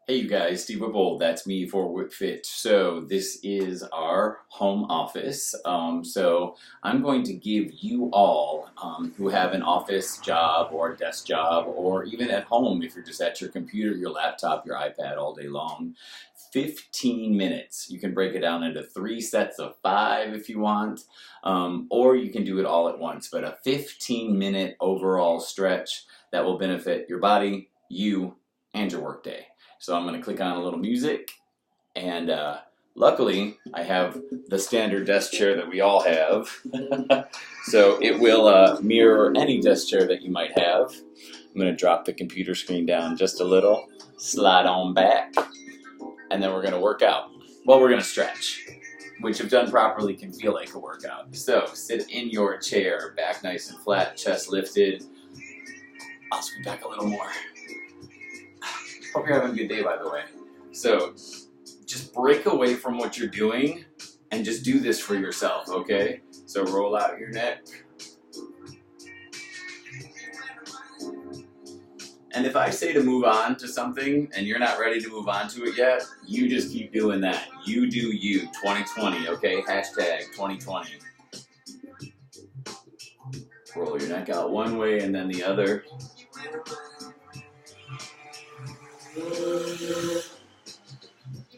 Hey you guys, Steve Whipple, that's me for WHIPFIT. So this is our home office. So I'm going to give you all who have an office job or a desk job or even at home if you're just at your computer, your laptop, your iPad all day long, 15 minutes. You can break it down into 3 sets of 5 if you want, or you can do it all at once, but a 15-minute overall stretch that will benefit your body, you, and your workday. So I'm going to click on a little music, and luckily I have the standard desk chair that we all have. So it will mirror any desk chair that you might have. I'm going to drop the computer screen down just a little, slide on back, and then we're going to work out. Well, we're going to stretch, which if done properly can feel like a workout. So sit in your chair, back nice and flat, chest lifted. I'll scoot back a little more. Hope you're having a good day, by the way. So just break away from what you're doing and just do this for yourself, okay? So roll out your neck. And if I say to move on to something and you're not ready to move on to it yet, you just keep doing that. You do you, 2020, okay? Hashtag 2020. Roll your neck out one way and then the other.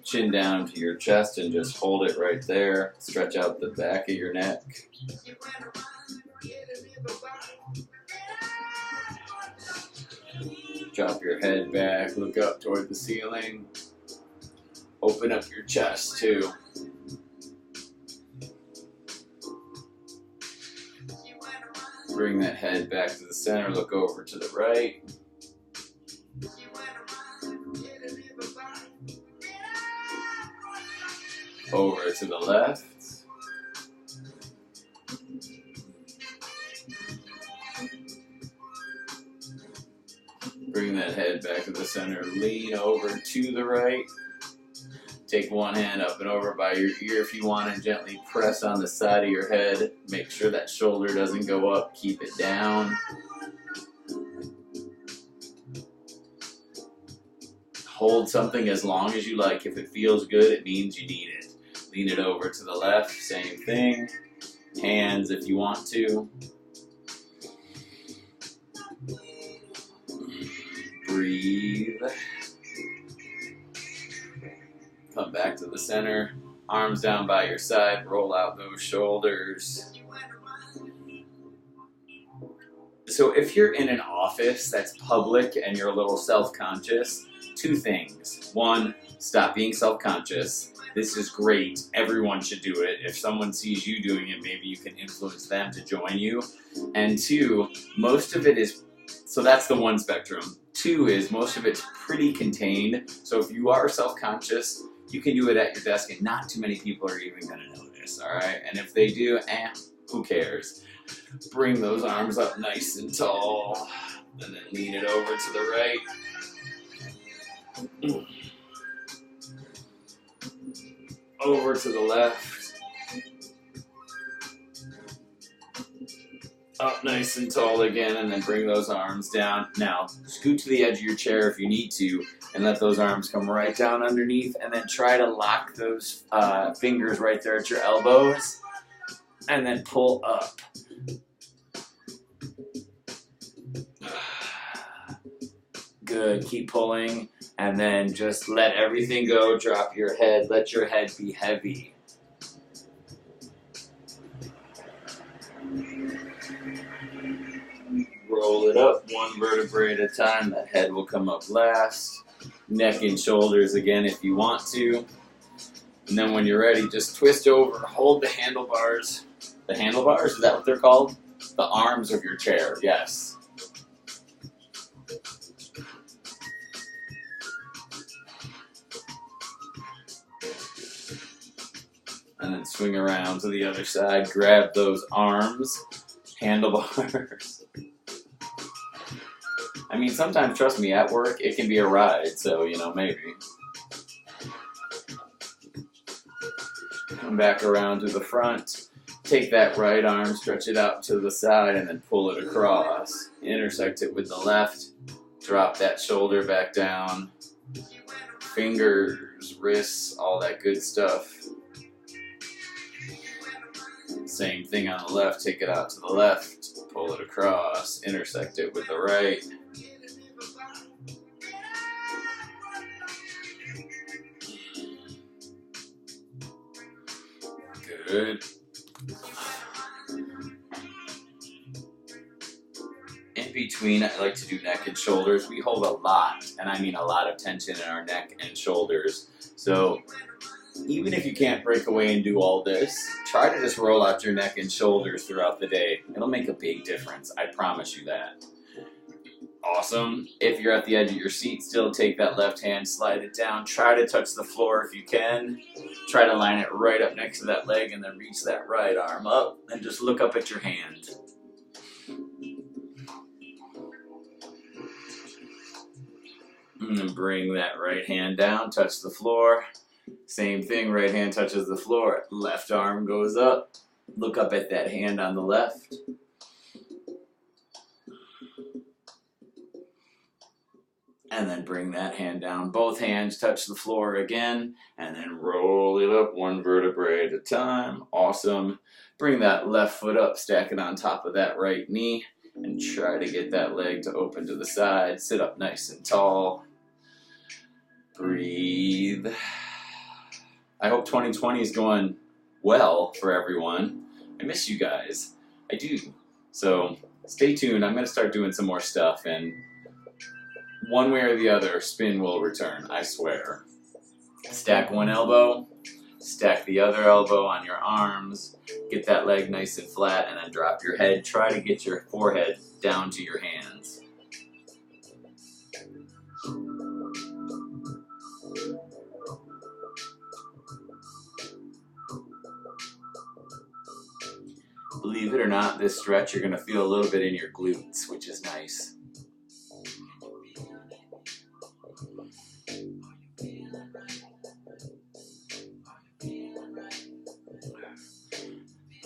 Chin down to your chest and just hold it right there. Stretch out the back of your neck. Drop your head back, look up toward the ceiling. Open up your chest too. Bring that head back to the center, look over to the right. Over to the left. Bring that head back to the center. Lean over to the right. Take one hand up and over by your ear if you want and gently press on the side of your head. Make sure that shoulder doesn't go up. Keep it down. Hold something as long as you like. If it feels good, it means you need it. Lean it over to the left, same thing. Hands if you want to. Breathe. Come back to the center. Arms down by your side. Roll out those shoulders. So if you're in an office that's public and you're a little self-conscious, 2 things. 1, stop being self-conscious. This is great. Everyone should do it. If someone sees you doing it, maybe you can influence them to join you. And 2, most of it is, so that's the 1 spectrum. 2 is most of it's pretty contained. So if you are self-conscious, you can do it at your desk and not too many people are even going to notice, all right? And if they do, who cares? Bring those arms up nice and tall and then lean it over to the right. Over to the left. Up nice and tall again, and then bring those arms down. Now, scoot to the edge of your chair if you need to, and let those arms come right down underneath, and then try to lock those fingers right there at your elbows, and then pull up. Good, keep pulling. And then just let everything go, drop your head, let your head be heavy. Roll it up 1 vertebrae at a time, that head will come up last. Neck and shoulders again if you want to. And then when you're ready, just twist over, hold the handlebars. The handlebars, is that what they're called? The arms of your chair, yes. And then swing around to the other side, grab those arms, handlebars. I mean, sometimes, trust me, at work, it can be a ride, so, maybe. Come back around to the front, take that right arm, stretch it out to the side, and then pull it across. Intersect it with the left, drop that shoulder back down. fingers, wrists, all that good stuff. Same thing on the left, take it out to the left, pull it across, intersect it with the right. Good. In between, I like to do neck and shoulders. We hold a lot, and I mean a lot of tension in our neck and shoulders. So even if you can't break away and do all this, try to just roll out your neck and shoulders throughout the day. It'll make a big difference. I promise you that. Awesome. If you're at the edge of your seat, still take that left hand, slide it down. Try to touch the floor if you can. Try to line it right up next to that leg and then reach that right arm up and just look up at your hand. And then bring that right hand down, touch the floor. Same thing, right hand touches the floor, left arm goes up. Look up at that hand on the left. And then bring that hand down. Both hands touch the floor again, and then roll it up one vertebrae at a time. Awesome. Bring that left foot up, stack it on top of that right knee, and try to get that leg to open to the side. Sit up nice and tall. Breathe. I hope 2020 is going well for everyone. I miss you guys. I do. So stay tuned. I'm going to start doing some more stuff, and one way or the other, spin will return, I swear. Stack one elbow, stack the other elbow on your arms, get that leg nice and flat, and then drop your head. Try to get your forehead down to your hands. Believe it or not, this stretch you're going to feel a little bit in your glutes, which is nice.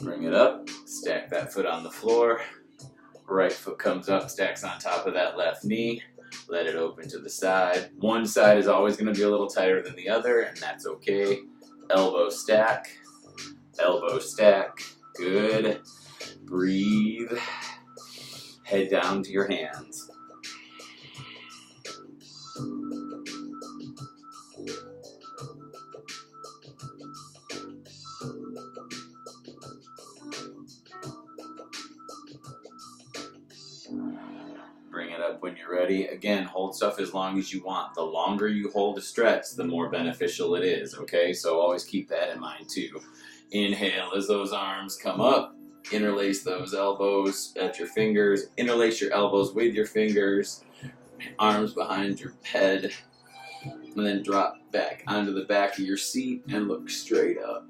Bring it up, stack that foot on the floor, right foot comes up, stacks on top of that left knee, let it open to the side. One side is always going to be a little tighter than the other, and that's okay. Elbow stack, good. Breathe, head down to your hands. Bring it up when you're ready. Again, hold stuff as long as you want. The longer you hold a stretch, the more beneficial it is, okay? So always keep that in mind too. Inhale as those arms come up. Interlace those elbows at your fingers. Interlace your elbows with your fingers. Arms behind your head. And then drop back onto the back of your seat and look straight up.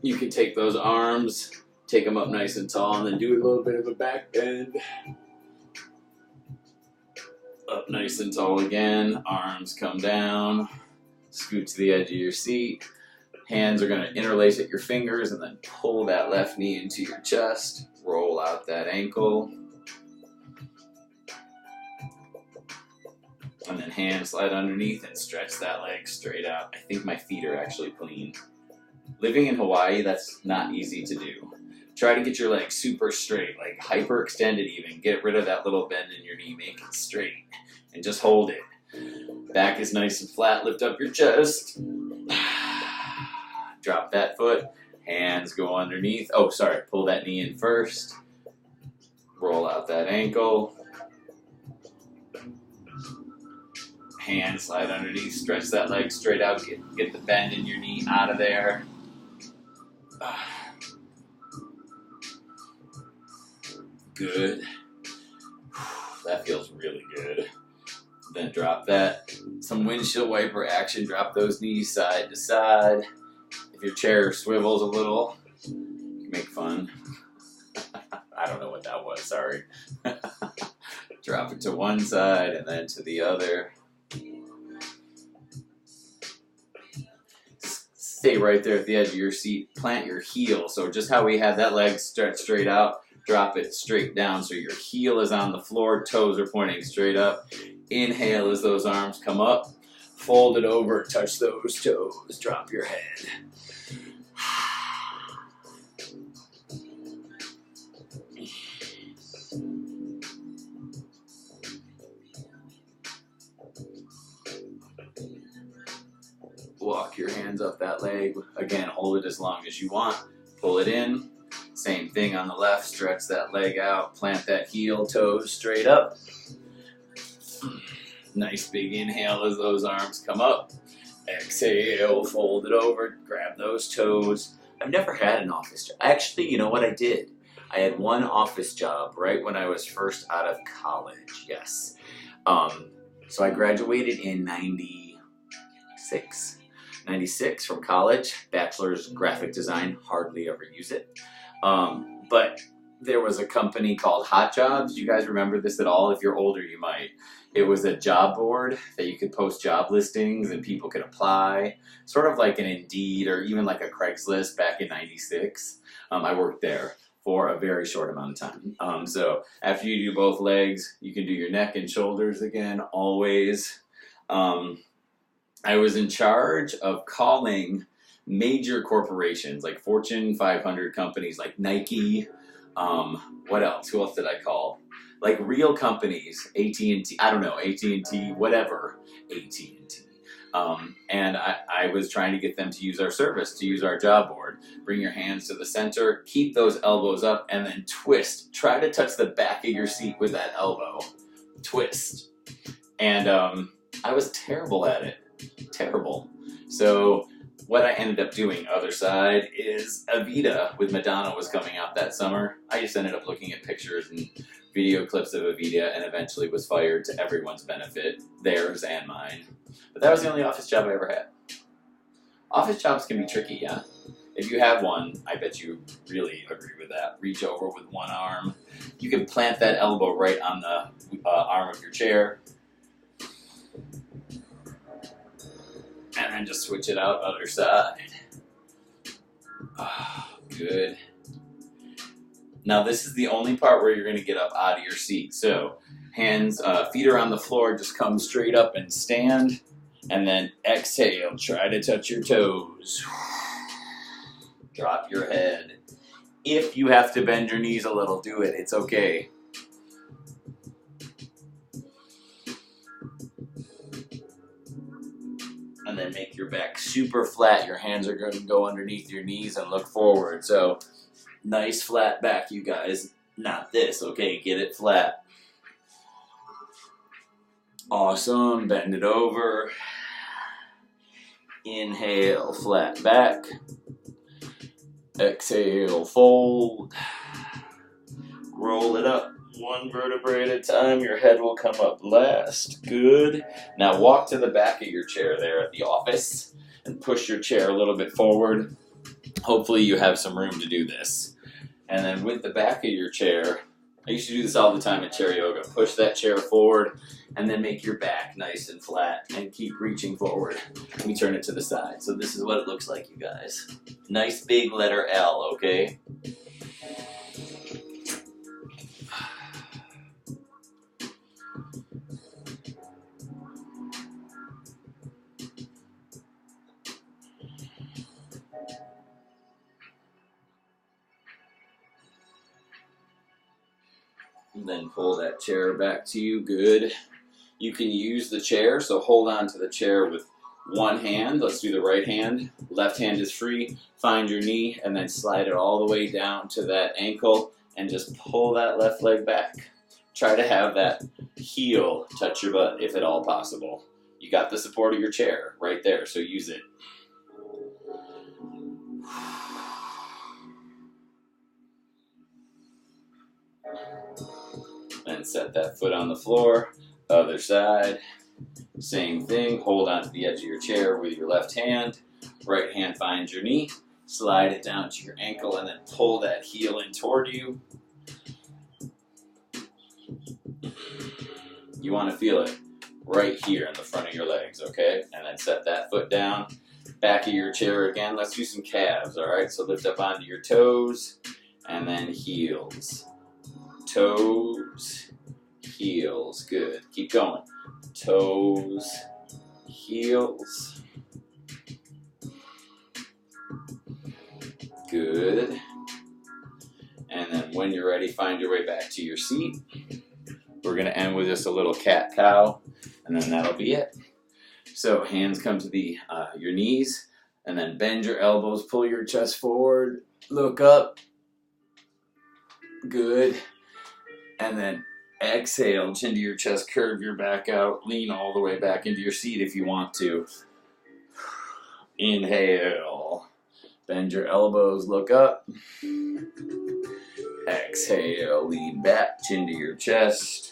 You can take those arms, take them up nice and tall, and then do a little bit of a back bend. Up nice and tall again. Arms come down. Scoot to the edge of your seat. Hands are going to interlace at your fingers and then pull that left knee into your chest. Roll out that ankle. And then hands slide underneath and stretch that leg straight out. I think my feet are actually clean. Living in Hawaii, that's not easy to do. Try to get your legs super straight, like hyperextended even. Get rid of that little bend in your knee, make it straight, and just hold it. Back is nice and flat, lift up your chest. Drop that foot, hands go underneath. Oh, sorry, pull that knee in first. Roll out that ankle. Hands slide underneath, stretch that leg straight out, get the bend in your knee out of there. Good. That feels really good. Then drop that. Some windshield wiper action, drop those knees side to side. If your chair swivels a little, you can make fun. I don't know what that was, sorry. Drop it to one side and then to the other. Stay right there at the edge of your seat. Plant your heel. So just how we had that leg stretch straight out, drop it straight down so your heel is on the floor, toes are pointing straight up. Inhale as those arms come up. Fold it over, touch those toes, drop your head. Walk your hands up that leg. Again, hold it as long as you want. Pull it in. Same thing on the left. Stretch that leg out. Plant that heel, toes straight up. Nice big inhale as those arms come up. Exhale, fold it over. Grab those toes. I've never had an office job. Actually, you know what I did? I had one office job right when I was first out of college. Yes. So I graduated in 96 from college, bachelor's graphic design, hardly ever use it. But there was a company called Hot Jobs. You guys remember this at all? If you're older, you might. It was a job board that you could post job listings and people could apply, sort of like an Indeed or even like a Craigslist back in 96. I worked there for a very short amount of time. So after you do both legs, you can do your neck and shoulders again, always. I was in charge of calling major corporations like Fortune 500 companies like Nike. What else? Who else did I call? Like real companies, AT&T, I don't know, AT&T, whatever, AT&T. And I was trying to get them to use our service, to use our job board. Bring your hands to the center, keep those elbows up, and then twist. Try to touch the back of your seat with that elbow. Twist. And I was terrible at it. Terrible. So what I ended up doing, other side, is Evita with Madonna was coming out that summer. I just ended up looking at pictures and video clips of Evita and eventually was fired to everyone's benefit, theirs and mine. But that was the only office job I ever had. Office jobs can be tricky, yeah? If you have one, I bet you really agree with that. Reach over with one arm. You can plant that elbow right on the arm of your chair. And then just switch it out other side. Oh, good. Now this is the only part where you're going to get up out of your seat. So hands, feet are on the floor, just come straight up and stand. And then exhale, try to touch your toes. Drop your head. If you have to bend your knees a little, do it. It's okay. And then make your back super flat. Your hands are going to go underneath your knees and look forward. So nice flat back, you guys. Not this, okay? Get it flat. Awesome. Bend it over. Inhale, flat back. Exhale, fold. Roll it up. One vertebrae at a time. Your head will come up last. Good. Now walk to the back of your chair there at the office and push your chair a little bit forward. Hopefully you have some room to do this. And then with the back of your chair, I used to do this all the time at chair yoga. Push that chair forward and then make your back nice and flat and keep reaching forward. Let me turn it to the side. So this is what it looks like, you guys. Nice big letter L, okay? And then pull that chair back to you. Good. You can use the chair, so hold on to the chair with one hand. Let's do the right hand. Left hand is free. Find your knee and then slide it all the way down to that ankle and just pull that left leg back. Try to have that heel touch your butt if at all possible. You got the support of your chair right there, so use it. And set that foot on the floor. Other side. Same thing. Hold on to the edge of your chair with your left hand. Right hand finds your knee. Slide it down to your ankle and then pull that heel in toward you. You want to feel it right here in the front of your legs, okay? And then set that foot down. Back of your chair again. Let's do some calves, all right? So lift up onto your toes and then heels. Toes, heels, good. Keep going. toes, heels. Good. And then when you're ready, find your way back to your seat. We're gonna end with just a little cat-cow, and then that'll be it. So hands come to your knees, and then bend your elbows, pull your chest forward, look up. Good. And then exhale, chin to your chest, curve your back out, lean all the way back into your seat if you want to. Inhale, bend your elbows, look up. Exhale, lean back, chin to your chest.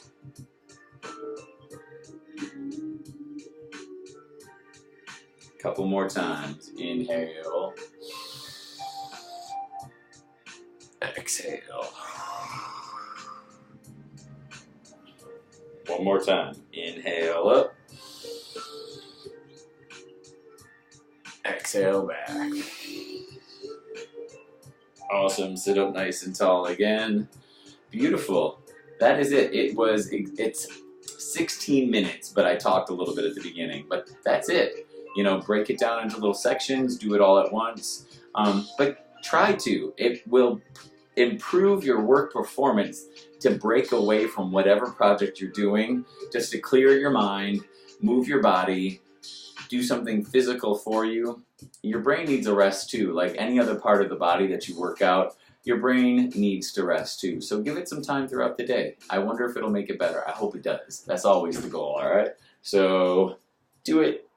Couple more times. Inhale. Exhale. One more time. Inhale up. Exhale back. Awesome. Sit up nice and tall again. Beautiful. That is it. It's 16 minutes, but I talked a little bit at the beginning. But that's it. You know, break it down into little sections. Do it all at once. But try to. It will improve your work performance to break away from whatever project you're doing, just to clear your mind, move your body, do something physical for you. Your brain needs a rest too, like any other part of the body that you work out. Your brain needs to rest too, so give it some time throughout the day. I wonder if it'll make it better. I hope it does. That's always the goal, all right? So do it